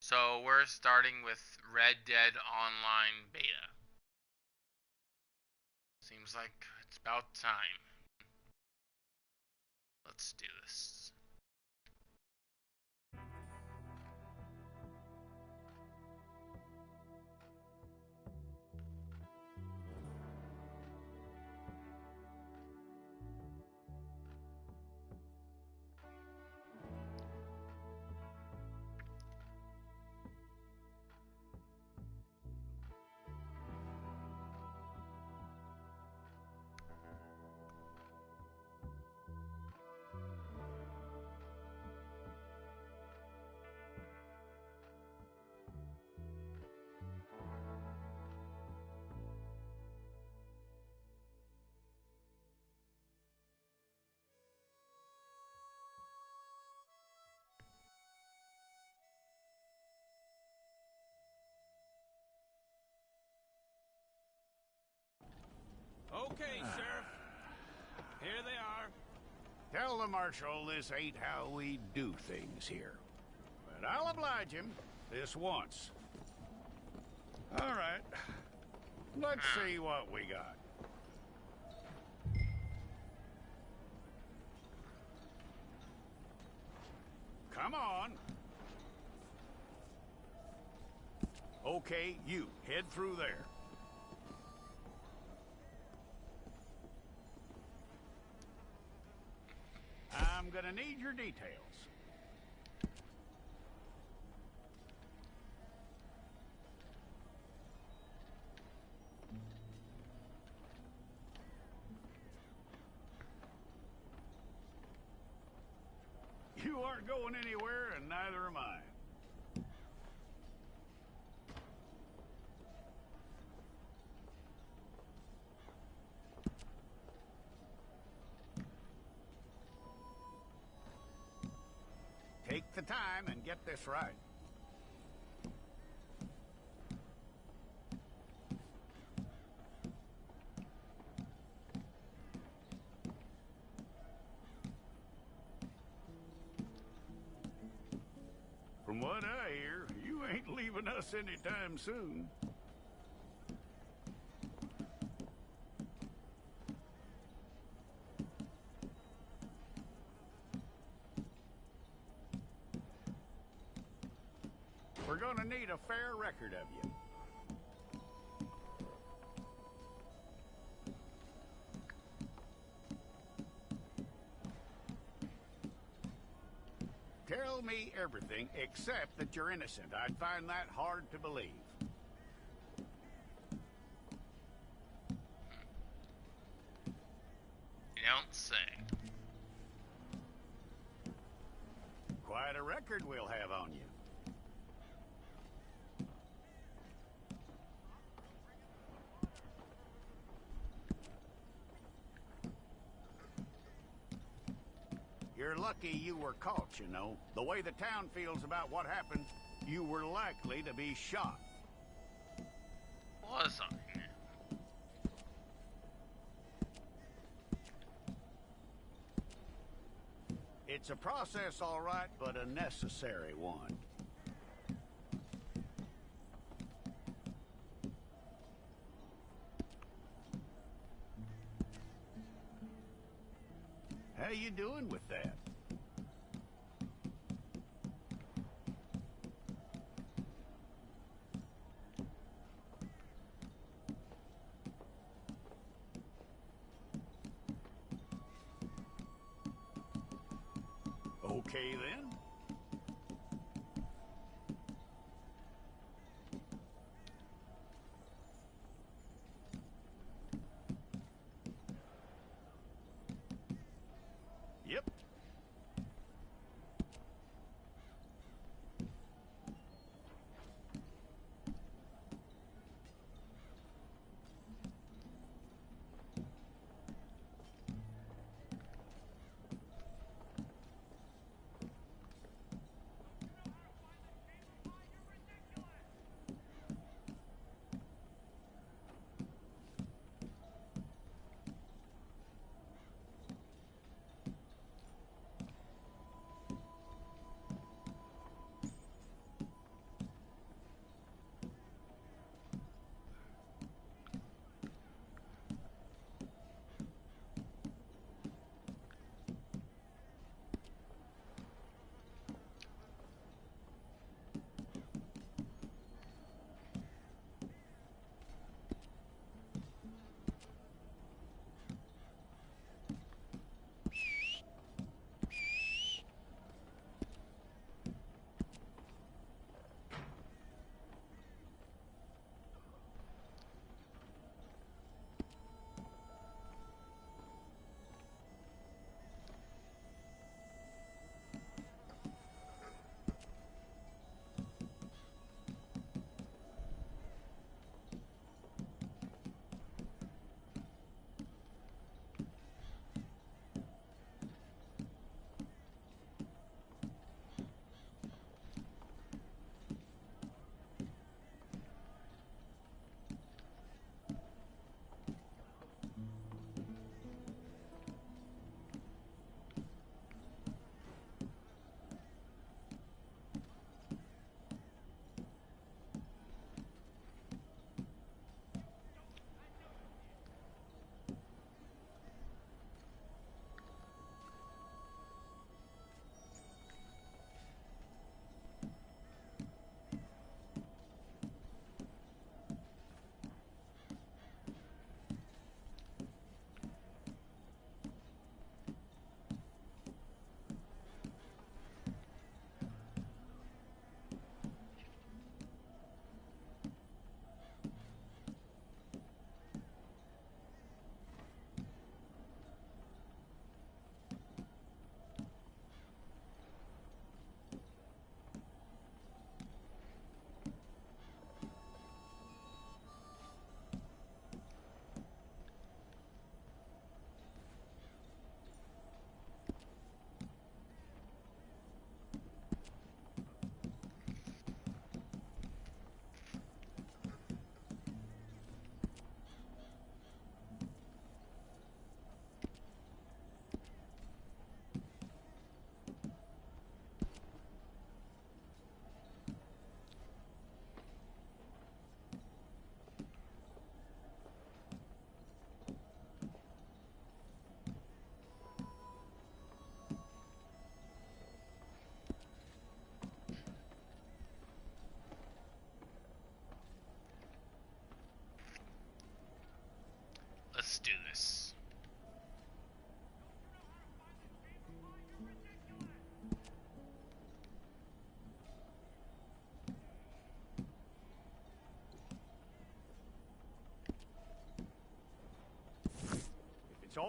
So we're starting with Red Dead Online Beta. Seems like it's about time. Let's do this. Okay, Sheriff. Here they are. Tell the Marshal this ain't how we do things here. But I'll oblige him this once. All right. Let's see what we got. Come on. Okay, you head through there. I'm gonna need your details. You aren't going anywhere, and neither am I. Take the time and get this right. From what I hear, you ain't leaving us anytime soon. We're gonna need a fair record of you. Tell me everything except that you're innocent. I'd find that hard to believe. You don't say. Quite a record we'll have on you. You're lucky you were caught, you know. The way the town feels about what happened, you were likely to be shot. Was I? It's a process, all right, but a necessary one. How you doing with that? Okay, then. Yep.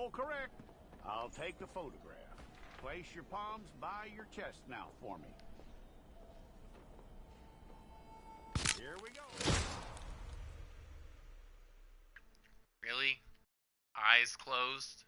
All correct. I'll take the photograph. Place your palms by your chest now for me. Here we go. Really? Eyes closed?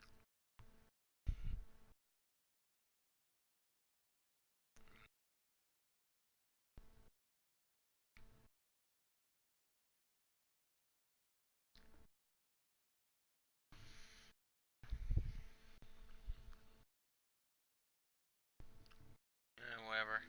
Whatever.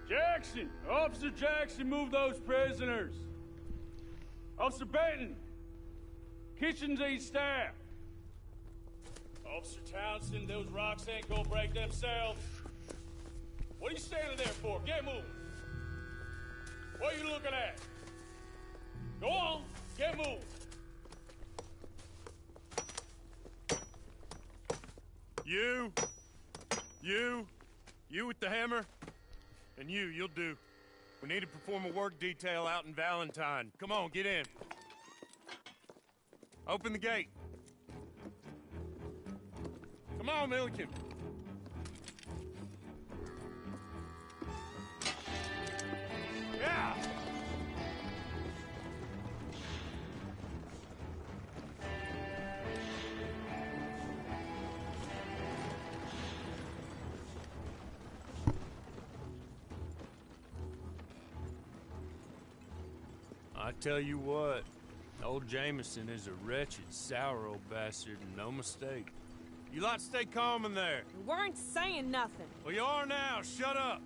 Jackson! Officer Jackson, move those prisoners! Officer Benton! Kitchens aid staff! Officer Townsend, those rocks ain't gonna break themselves. What are you standing there for? Get moving! What are you looking at? Go on, get moving! You with the hammer? And you'll do. We need to perform a work detail out in Valentine. Come on, get in. Open the gate. Come on, Milliken. Yeah! I tell you what, old Jameson is a wretched, sour old bastard, and no mistake. You lot stay calm in there. We weren't saying nothing. Well, you are now. Shut up.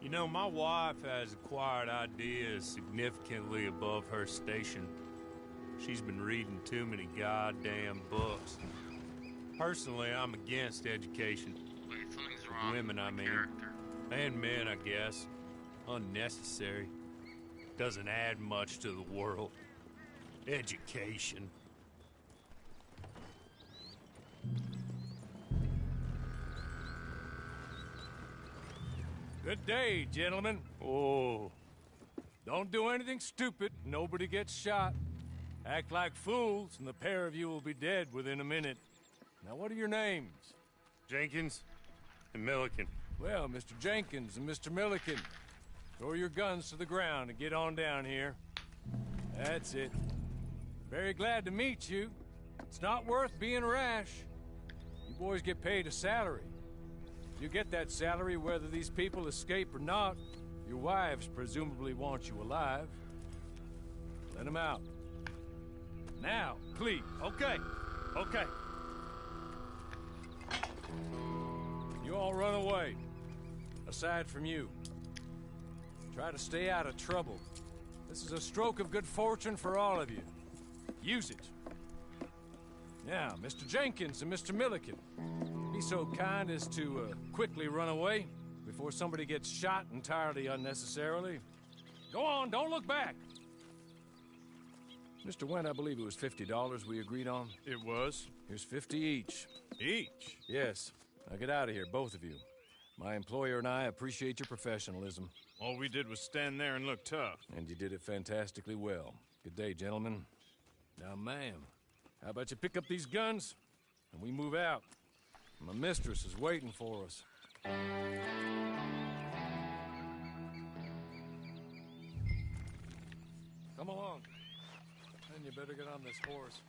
You know, my wife has acquired ideas significantly above her station. She's been reading too many goddamn books. Personally, I'm against education. Wait, something's wrong Women, with I my mean. character. And men, I guess. Unnecessary. Doesn't add much to the world. Education. Good day, gentlemen. Oh. Don't do anything stupid. Nobody gets shot. Act like fools, and the pair of you will be dead within a minute. Now, what are your names? Jenkins and Milliken. Well, Mr. Jenkins and Mr. Milliken, throw your guns to the ground and get on down here. That's it. Very glad to meet you. It's not worth being rash. You boys get paid a salary. You get that salary whether these people escape or not. Your wives presumably want you alive. Let them out. Now, please. Okay. Okay. You all run away. Aside from you. Try to stay out of trouble. This is a stroke of good fortune for all of you. Use it. Now, Mr. Jenkins and Mr. Milliken, be so kind as to quickly run away before somebody gets shot entirely unnecessarily. Go on, don't look back. Mr. Wendt, I believe it was $50 we agreed on. It was. Here's 50 each. Each? Yes. Now get out of here, both of you. My employer and I appreciate your professionalism. All we did was stand there and look tough. And you did it fantastically well. Good day, gentlemen. Now, ma'am, how about you pick up these guns and we move out? My mistress is waiting for us. Come along. And you better get on this horse.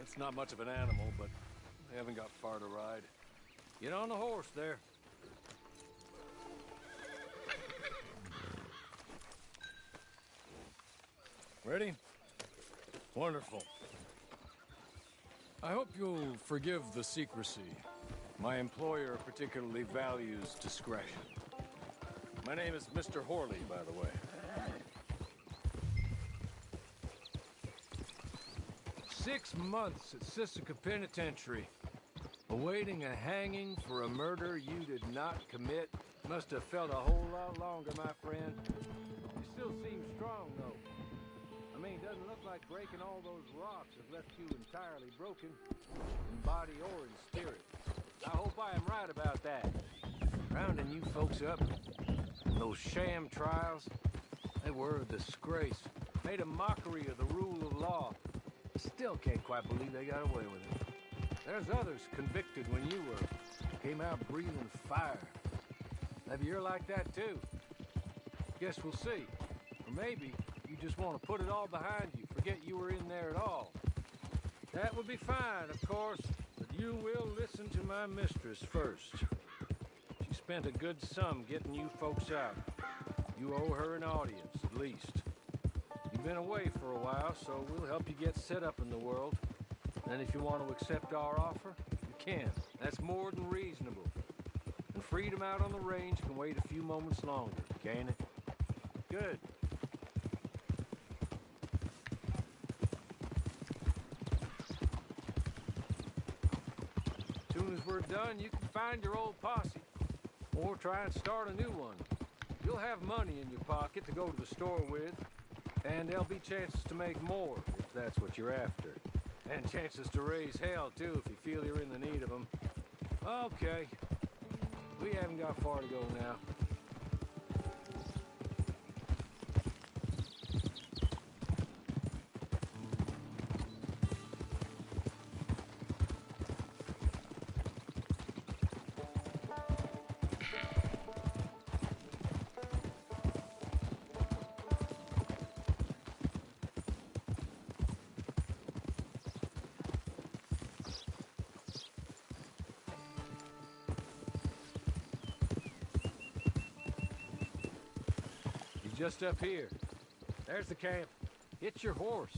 It's not much of an animal, but they haven't got far to ride. Get on the horse there. Ready? Wonderful. I hope you'll forgive the secrecy. My employer particularly values discretion. My name is Mr. Horley, by the way. 6 months at Sisika Penitentiary, awaiting a hanging for a murder you did not commit. Must have felt a whole lot longer, my friend. You still seem strong, though. I mean, it doesn't look like breaking all those rocks has left you entirely broken, in body or in spirit. I hope I am right about that. Rounding you folks up, those sham trials, they were a disgrace. Made a mockery of the rule of law. Still can't quite believe they got away with it. There's others convicted when you were. Came out breathing fire. Maybe you're like that too. Guess we'll see. Or maybe you just want to put it all behind you, forget you were in there at all. That would be fine, of course, but you will listen to my mistress first. She spent a good sum getting you folks out. You owe her an audience, at least. You've been away for a while, so we'll help you get set up in the world. And if you want to accept our offer, you can. That's more than reasonable. And freedom out on the range can wait a few moments longer, can't it? Good. As soon as we're done, you can find your old posse. Or try and start a new one. You'll have money in your pocket to go to the store with. And there'll be chances to make more, if that's what you're after. And chances to raise hell, too, if you feel you're in the need of them. Okay. We haven't got far to go now. Just up here. There's the camp. Hit your horse.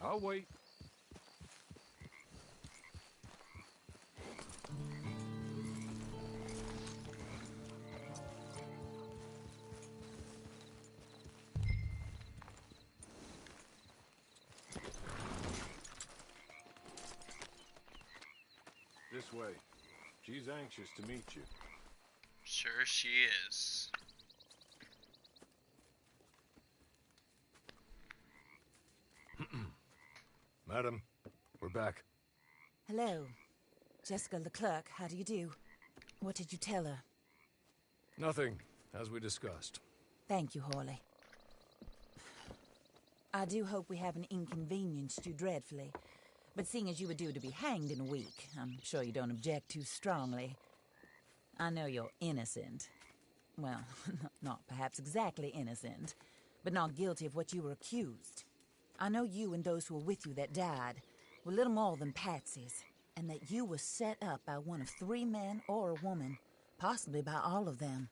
I'll wait. This way. She's anxious to meet you. Sure she is. Madam, we're back. Hello. Jessica Leclerc, how do you do? What did you tell her? Nothing, as we discussed. Thank you, Horley. I do hope we haven't inconvenienced you dreadfully. But seeing as you were due to be hanged in a week, I'm sure you don't object too strongly. I know you're innocent. Well, not perhaps exactly innocent, but not guilty of what you were accused. I know you and those who were with you that died were little more than patsies, and that you were set up by one of 3 men or a woman, possibly by all of them.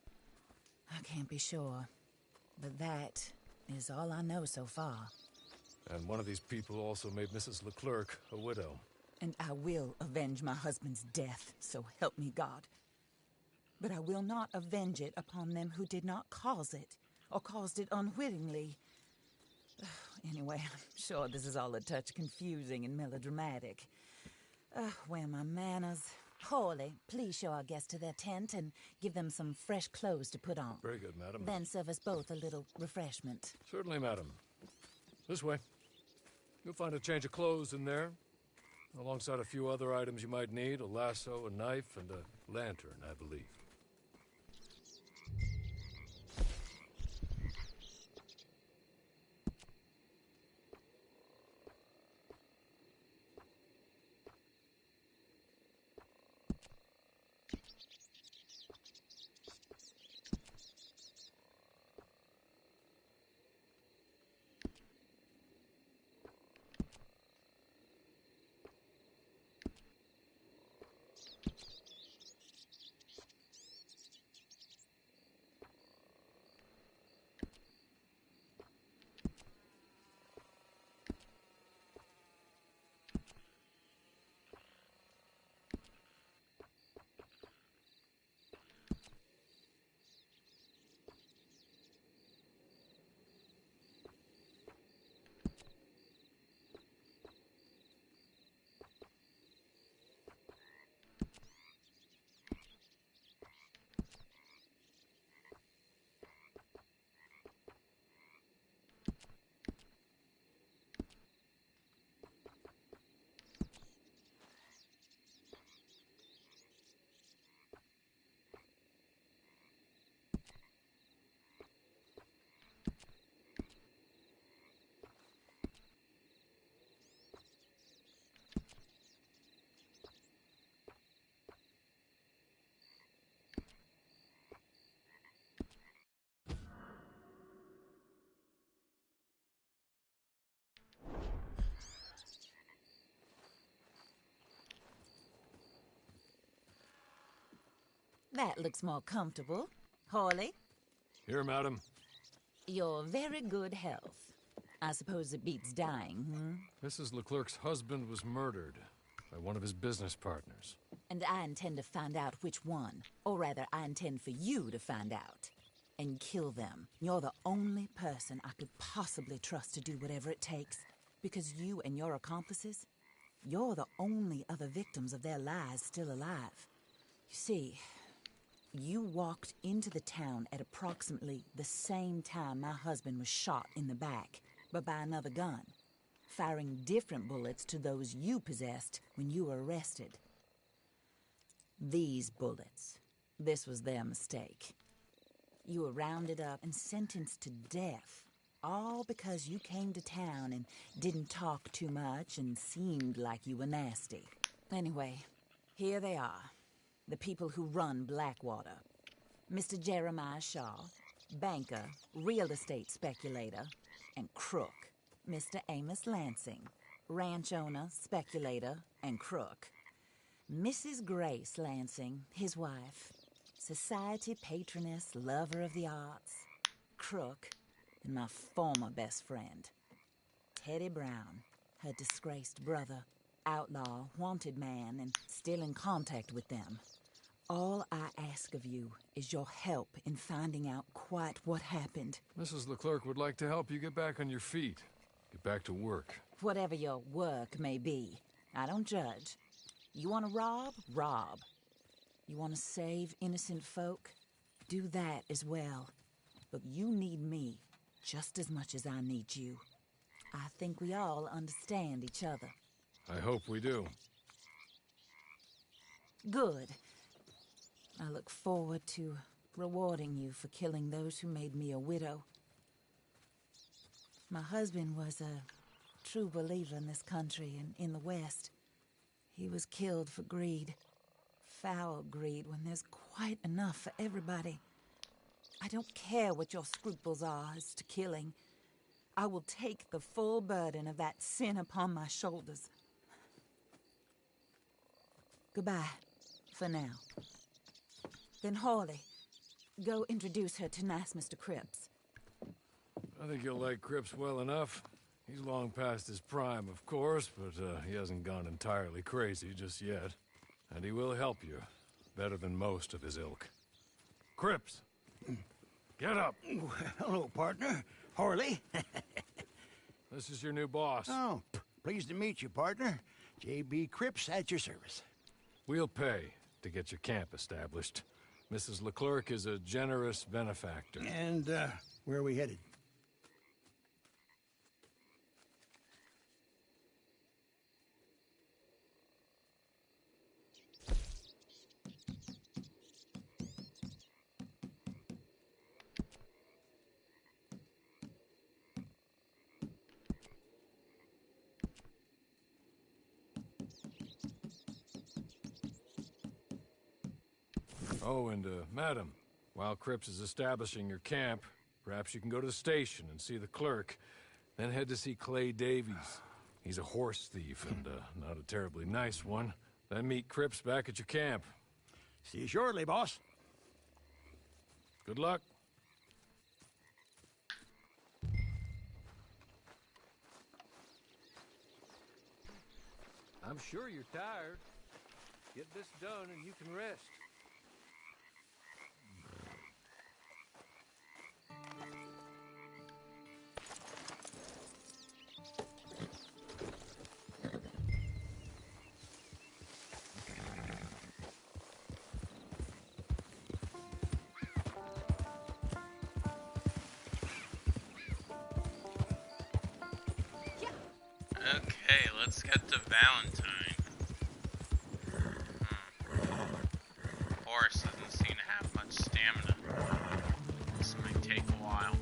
I can't be sure, but that is all I know so far. And one of these people also made Mrs. Leclerc a widow. And I will avenge my husband's death, so help me God. But I will not avenge it upon them who did not cause it, or caused it unwittingly. Anyway, I'm sure this is all a touch confusing and melodramatic. Where are my manners? Horley, please show our guests to their tent and give them some fresh clothes to put on. Very good, madam. Then serve us both a little refreshment. Certainly, madam. This way. You'll find a change of clothes in there, alongside a few other items you might need, a lasso, a knife, and a lantern, I believe. That looks more comfortable. Hawley, Here, madam. your very good health. I suppose it beats dying, Mrs. Leclerc's husband was murdered by one of his business partners. And I intend to find out which one. Or rather, I intend for you to find out. And kill them. You're the only person I could possibly trust to do whatever it takes. Because you and your accomplices, you're the only other victims of their lies still alive. You see, you walked into the town at approximately the same time my husband was shot in the back, but by another gun, firing different bullets to those you possessed when you were arrested. These bullets, this was their mistake. You were rounded up and sentenced to death, all because you came to town and didn't talk too much and seemed like you were nasty. Anyway, here they are, the people who run Blackwater. Mr. Jeremiah Shaw, banker, real estate speculator, and crook. Mr. Amos Lansing, ranch owner, speculator, and crook. Mrs. Grace Lansing, his wife, society patroness, lover of the arts, crook, and my former best friend. Teddy Brown, her disgraced brother, outlaw, wanted man, and still in contact with them. All I ask of you is your help in finding out quite what happened. Mrs. Leclerc would like to help you get back on your feet. Get back to work. Whatever your work may be, I don't judge. You want to rob? Rob. You want to save innocent folk? Do that as well. But you need me just as much as I need you. I think we all understand each other. I hope we do. Good. I look forward to rewarding you for killing those who made me a widow. My husband was a true believer in this country and in the West. He was killed for greed. Foul greed when there's quite enough for everybody. I don't care what your scruples are as to killing. I will take the full burden of that sin upon my shoulders. Goodbye, for now. Then Hawley, go introduce her to nice Mr. Cripps. I think you'll like Cripps well enough. He's long past his prime, of course, but he hasn't gone entirely crazy just yet. And he will help you, better than most of his ilk. Cripps! Get up! Hello, partner. Harley. This is your new boss. Oh, pleased to meet you, partner. J.B. Cripps at your service. We'll pay to get your camp established. Mrs. Leclerc is a generous benefactor. And, where are we headed? Oh, and, madam, while Cripps is establishing your camp, perhaps you can go to the station and see the clerk, then head to see Clay Davies. He's a horse thief and, not a terribly nice one. Then meet Cripps back at your camp. See you shortly, boss. Good luck. I'm sure you're tired. Get this done and you can rest. Okay, let's get to Valentine. Horse doesn't seem to have much stamina. This might take a while.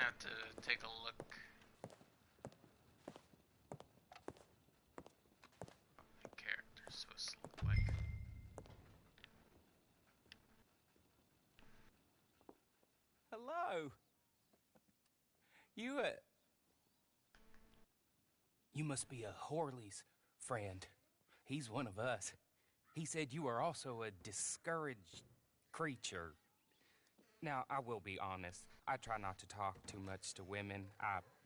have to take a look. My character's so slick. Hello. You must be a Horley's friend. He's one of us. He said you are also a discouraged creature. Now, I will be honest. I try not to talk too much to women.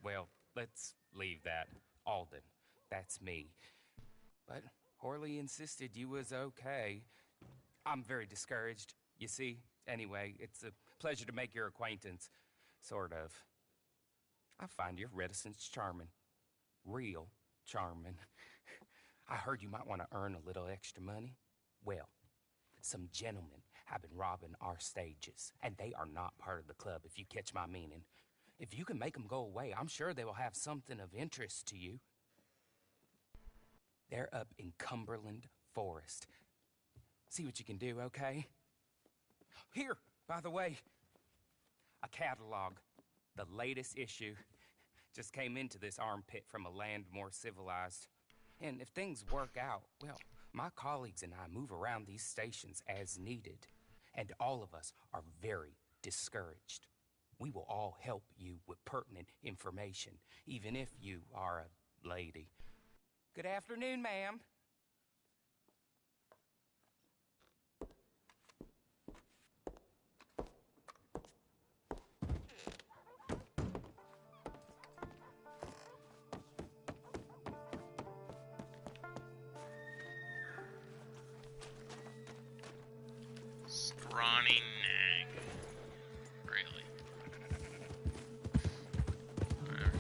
Well, let's leave that. Alden, that's me. But Horley insisted you was okay. I'm very discouraged, you see. Anyway, it's a pleasure to make your acquaintance. Sort of. I find your reticence charming. Real charming. I heard you might want to earn a little extra money. Well, some gentlemen have been robbing our stages, and they are not part of the club, if you catch my meaning. If you can make them go away, I'm sure they will have something of interest to you. They're up in Cumberland Forest. See what you can do, okay? Here, by the way, a catalog. The latest issue just came into this armpit from a land more civilized. And if things work out, well, my colleagues and I move around these stations as needed. And all of us are very discouraged. We will all help you with pertinent information, even if you are a lady. Good afternoon, ma'am. Scrawny nag. Really? Whatever.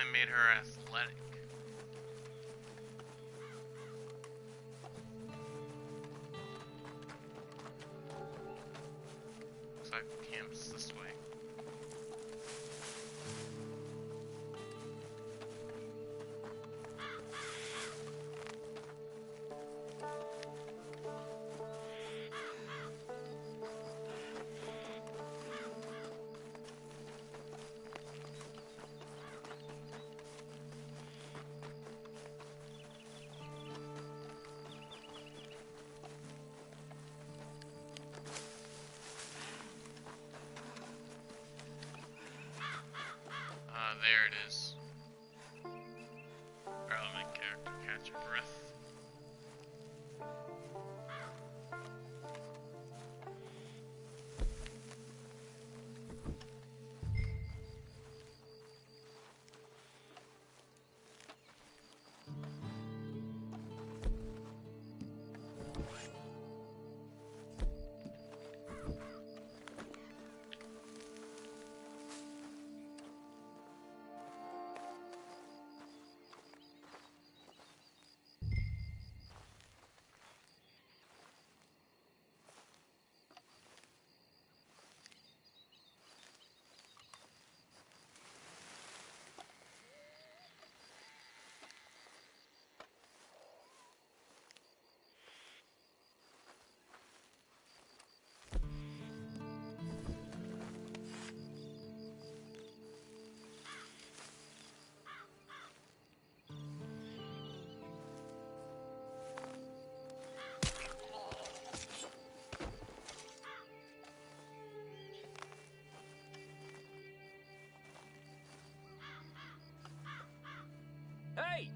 they made her athletic. Looks like the camp's this way. There it is. Alright, let my character catch her breath. Hey!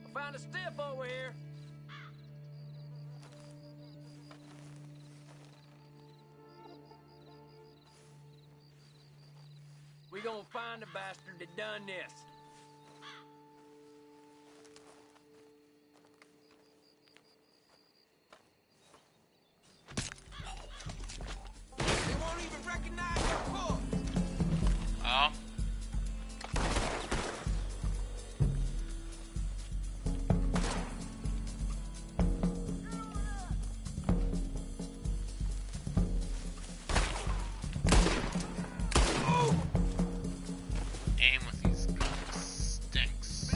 I found a stiff over here. We gonna find the bastard that done this. They won't even recognize your corpse. Oh. Aim with these guns stinks.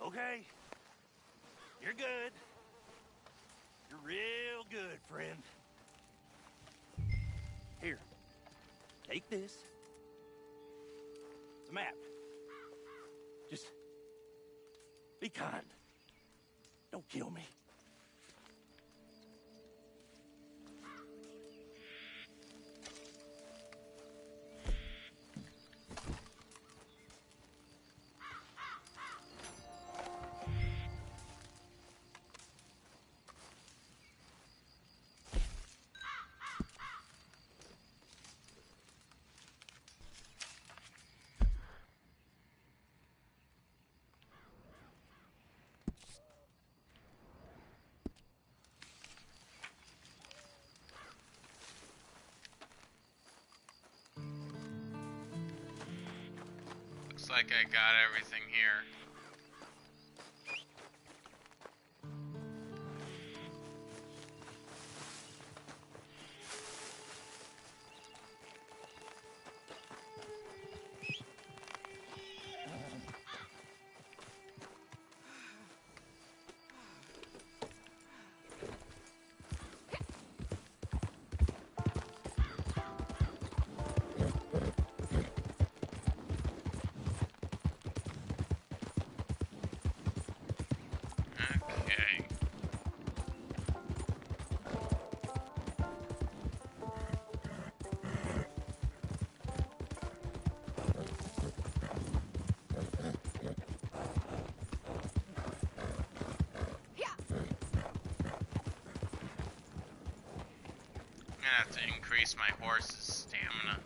Okay. You're good. You're real good, friend. Here. Take this. It's a map. Just be kind. Don't kill me. Looks like I got everything here. Okay. I'm gonna have to increase my horse's stamina.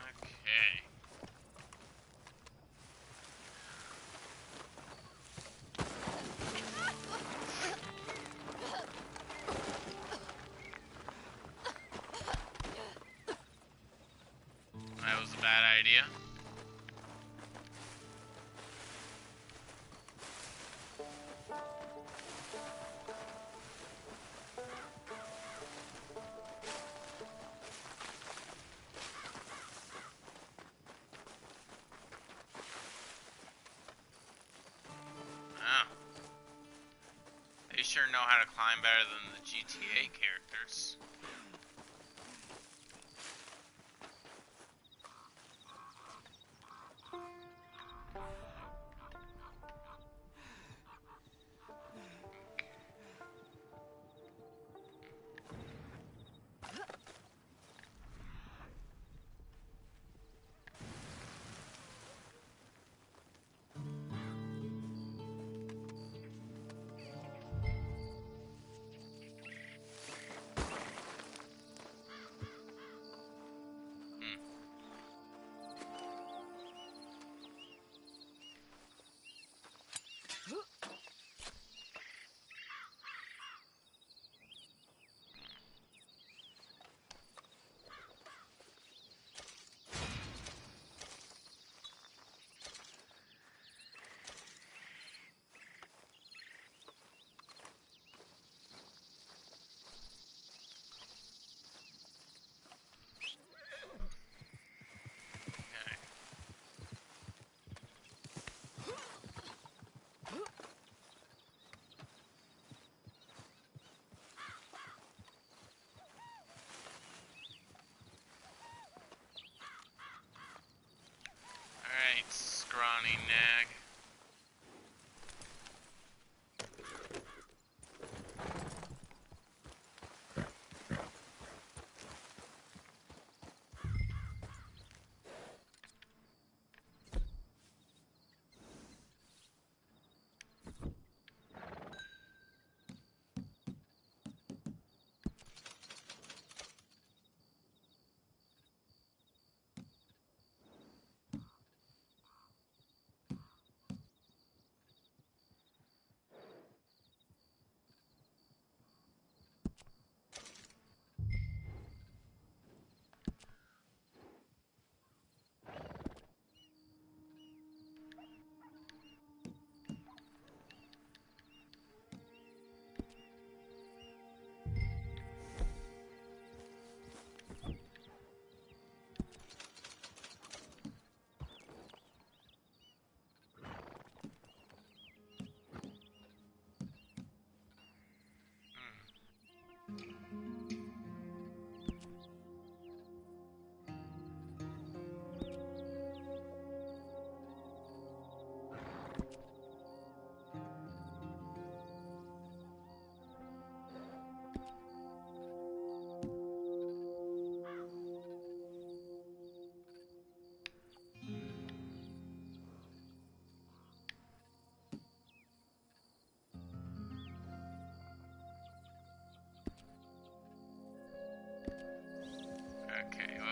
Okay. That was a bad idea. Oh. They sure know how to climb better than the GTA characters.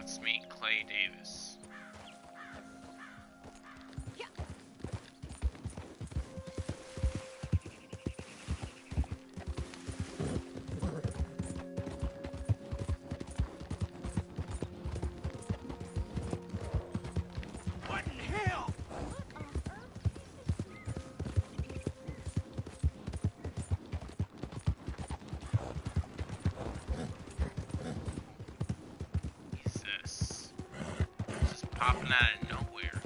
Let's meet Clay Davis. What in hell? Jesus. Just popping out of nowhere.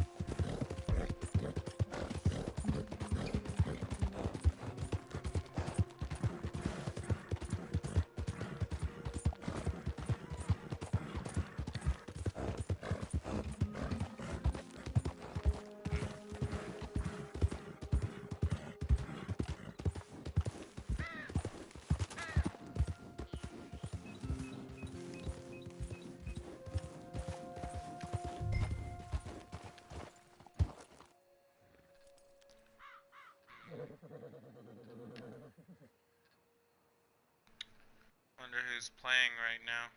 Wonder who's playing right now.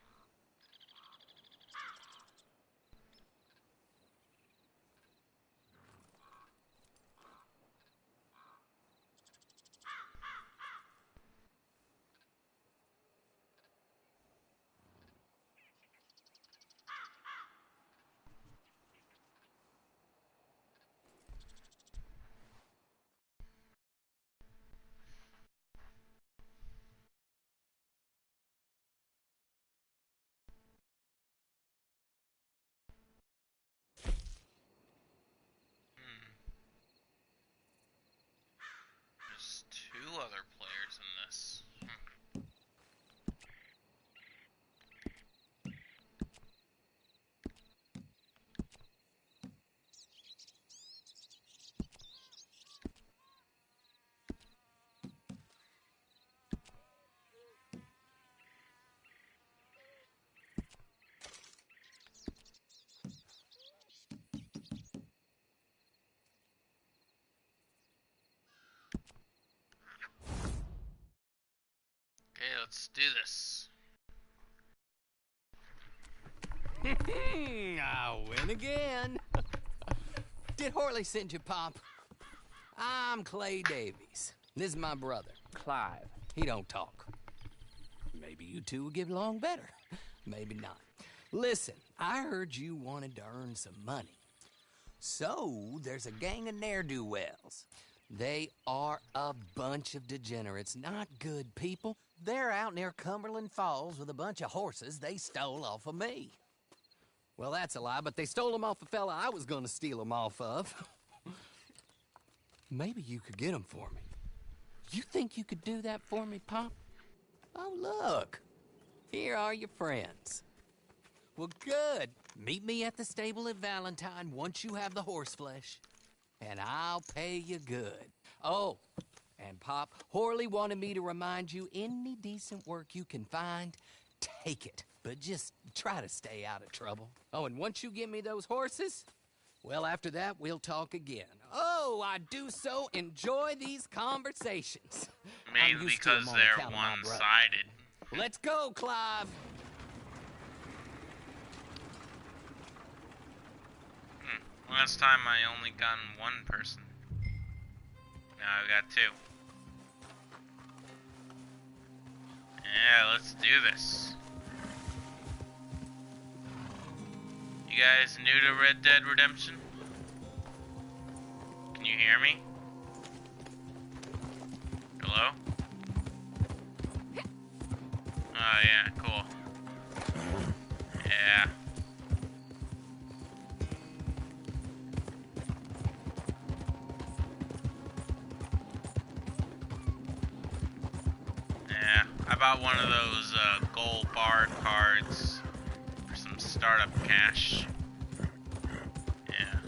There's two other players in this. Okay, let's do this. I win again. Did Horley send you, Pop? I'm Clay Davies. This is my brother, Clive. He don't talk. Maybe you two will get along better. Maybe not. Listen, I heard you wanted to earn some money. So, there's a gang of ne'er-do-wells. They are a bunch of degenerates, not good people. They're out near Cumberland Falls with a bunch of horses they stole off of me. Well, that's a lie, but they stole them off a fella I was gonna steal them off of. Maybe you could get them for me. You think you could do that for me, Pop? Oh, look. Here are your friends. Well, good. Meet me at the stable at Valentine once you have the horse flesh, and I'll pay you good. Oh, and Pop, Horley wanted me to remind you, any decent work you can find, take it. But just try to stay out of trouble. Oh, and once you give me those horses, well, after that, we'll talk again. Oh, I do so enjoy these conversations. Maybe because they're one-sided. Let's go, Clive. Last time I only got one person. Now I've got two. Yeah, let's do this. You guys new to Red Dead Redemption? Can you hear me? Hello? Oh yeah, cool. Yeah. Yeah, I bought one of those gold bar cards for some startup cash. Yeah.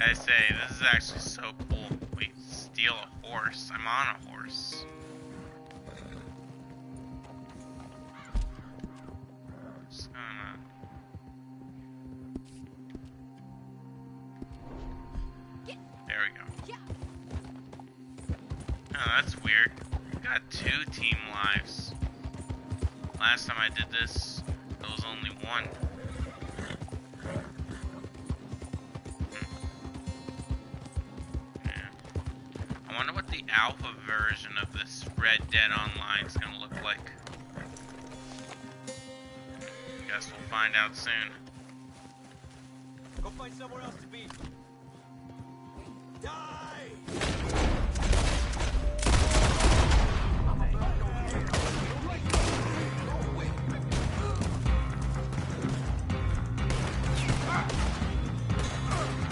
I say, this is actually so cool. Wait, steal a horse. I'm on a horse. Just gonna... There we go. Oh, that's weird. Got 2 team lives. Last time I did this, there was only one. I wonder what the alpha version of this Red Dead Online is gonna look like. Guess we'll find out soon. Go find somewhere else to be. Die!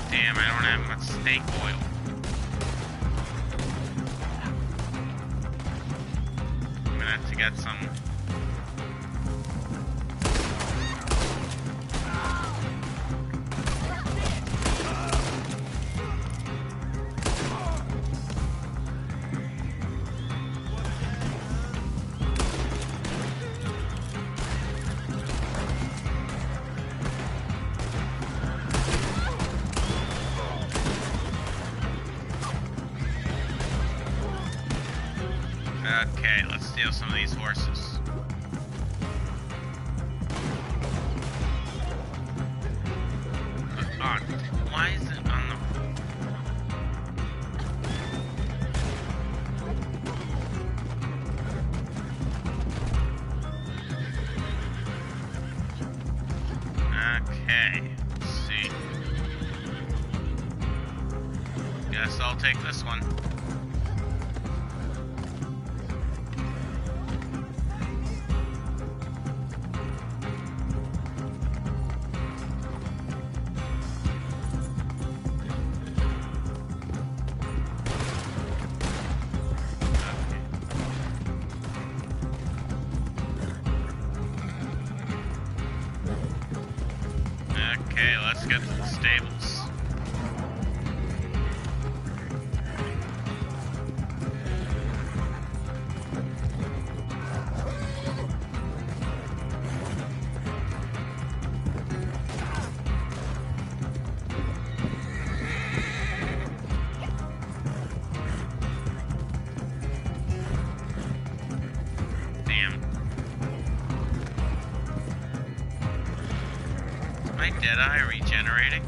Damn, I don't have much steak oil. I'm gonna have to get some. Okay, let's steal some of these horses. Why is it on the... Okay, let's see. Guess I'll take this one. Okay, let's get to the stables. Damn. My Deadeye regenerating?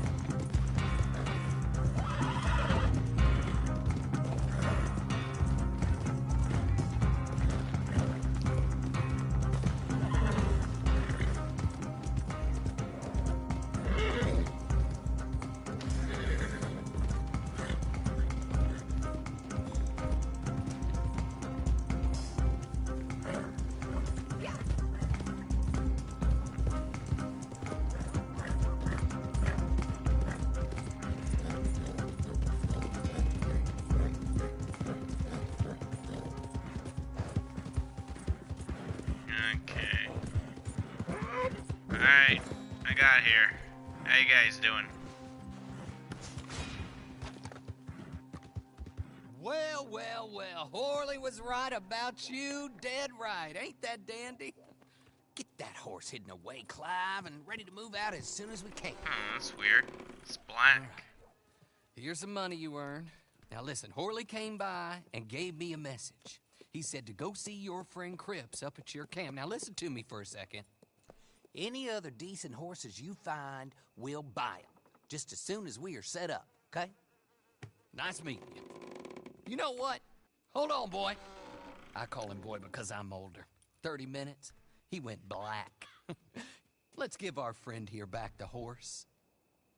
Okay. Alright, I got here. How you guys doing? Well, well, well. Horley was right about you. Dead right. Ain't that dandy? Get that horse hidden away, Clive, and ready to move out as soon as we can. That's weird. It's black. Here's some money you earned. Now listen, Horley came by and gave me a message. He said to go see your friend Cripps up at your camp. Now listen to me for a second. Any other decent horses you find, we'll buy them. Just as soon as we are set up, okay? Nice meeting you. You know what? Hold on, boy. I call him boy because I'm older. 30 minutes, he went black. Let's give our friend here back the horse.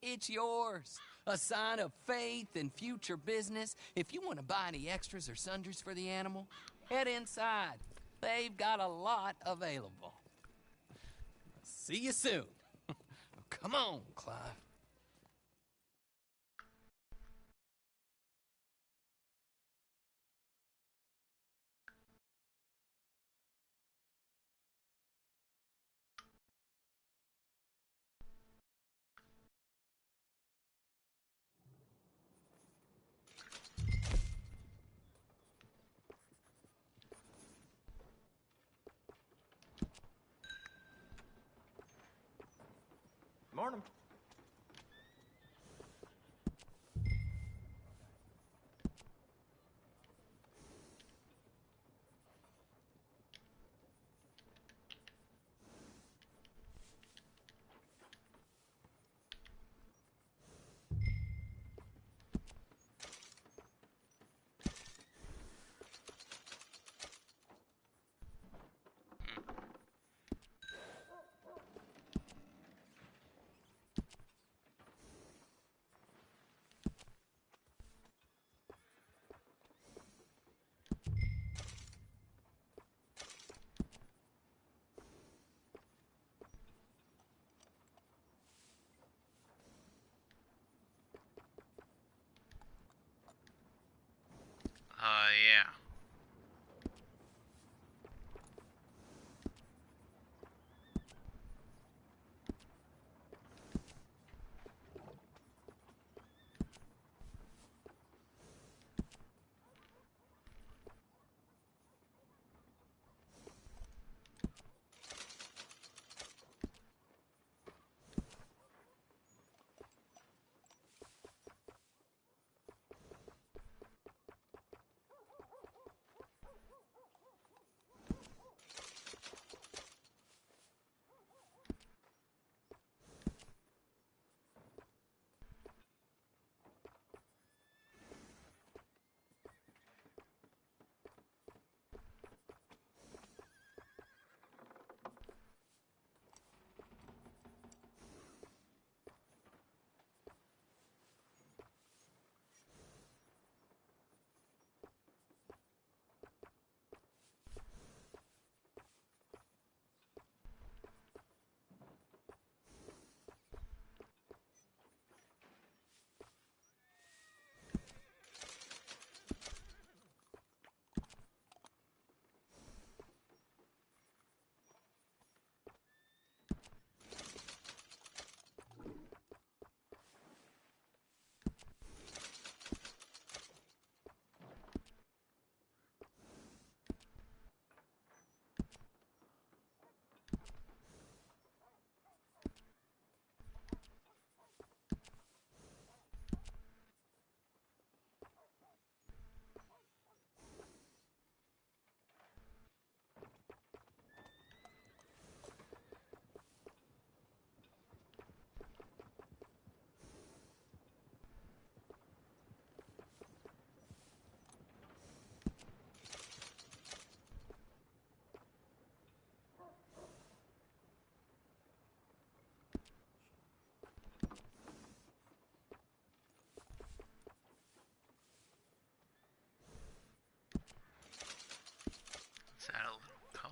It's yours. A sign of faith and future business. If you want to buy any extras or sundries for the animal, head inside. They've got a lot available. See you soon. Come on, Clive. Morning.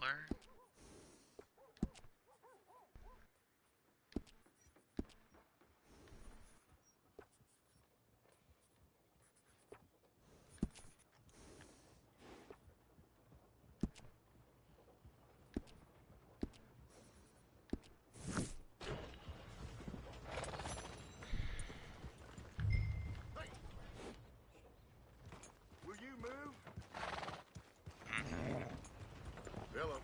color. Will you move? Philip.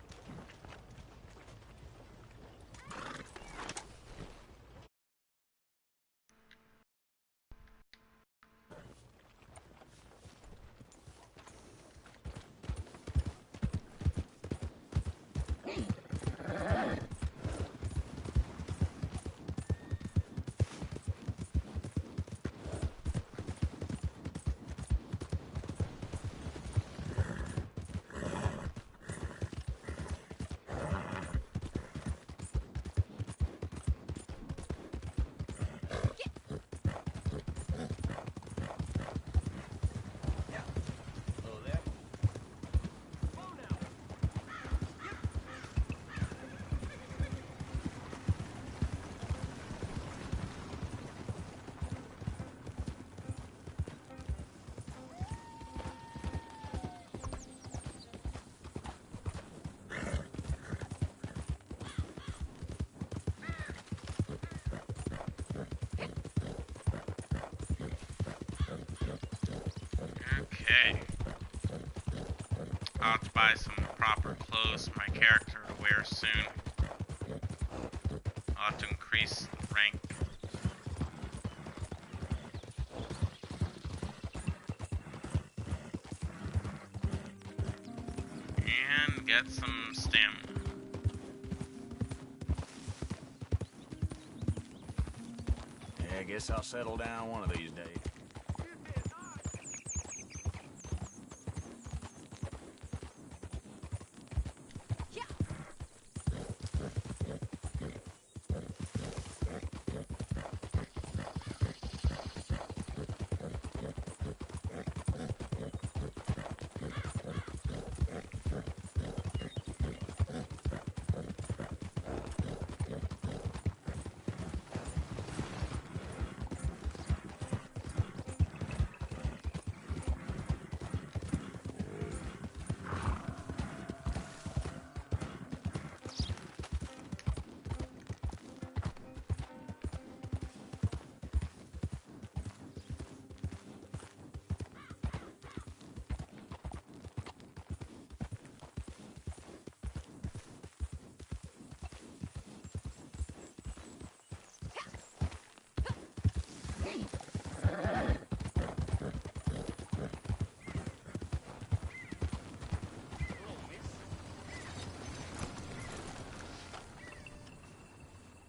Okay. I'll have to buy some proper clothes for my character to wear soon. I'll have to increase rank. And get some stamina. Yeah, I guess I'll settle down one of these days.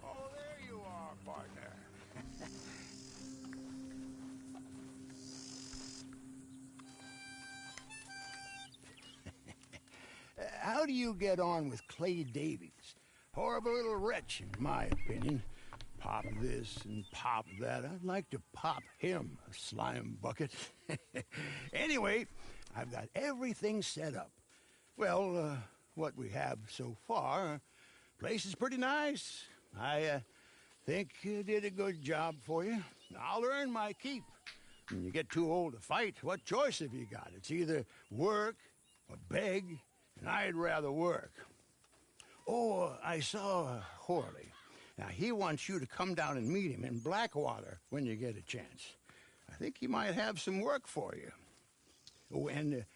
Oh, there you are, partner. How do you get on with Clay Davies? Horrible little wretch, in my opinion. Pop this and pop that. I'd like to pop him, a slime bucket. Anyway, I've got everything set up. Well, what we have so far, place is pretty nice. I think you did a good job for you. I'll earn my keep. When you get too old to fight, what choice have you got? It's either work or beg, and I'd rather work. Oh, I saw Horley. Now, he wants you to come down and meet him in Blackwater when you get a chance. I think he might have some work for you. Oh, and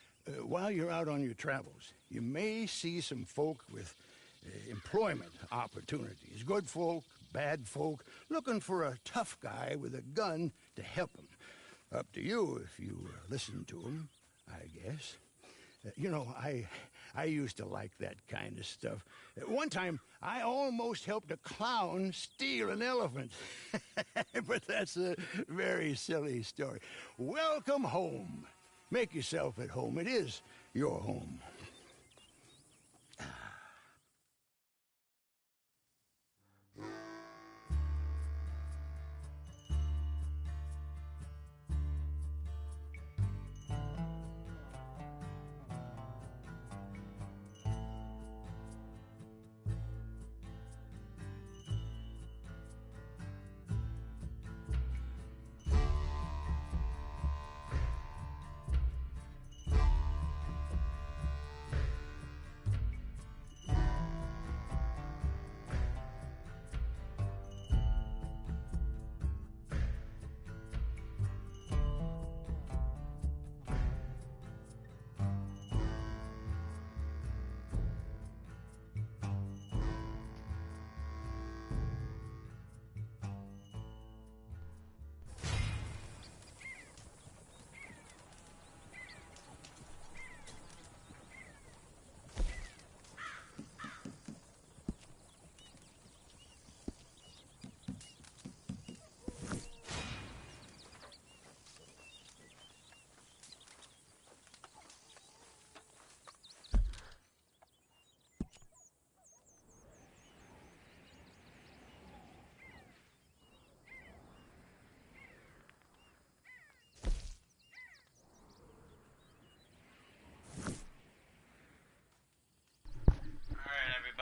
while you're out on your travels, you may see some folk with employment opportunities. Good folk, bad folk, looking for a tough guy with a gun to help them. Up to you if you listen to them, I guess. You know, I used to like that kind of stuff. One time, I almost helped a clown steal an elephant. But that's a very silly story. Welcome home. Make yourself at home. It is your home.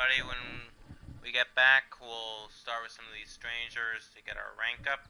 everybody when we get back. We'll start with some of these strangers to get our rank up.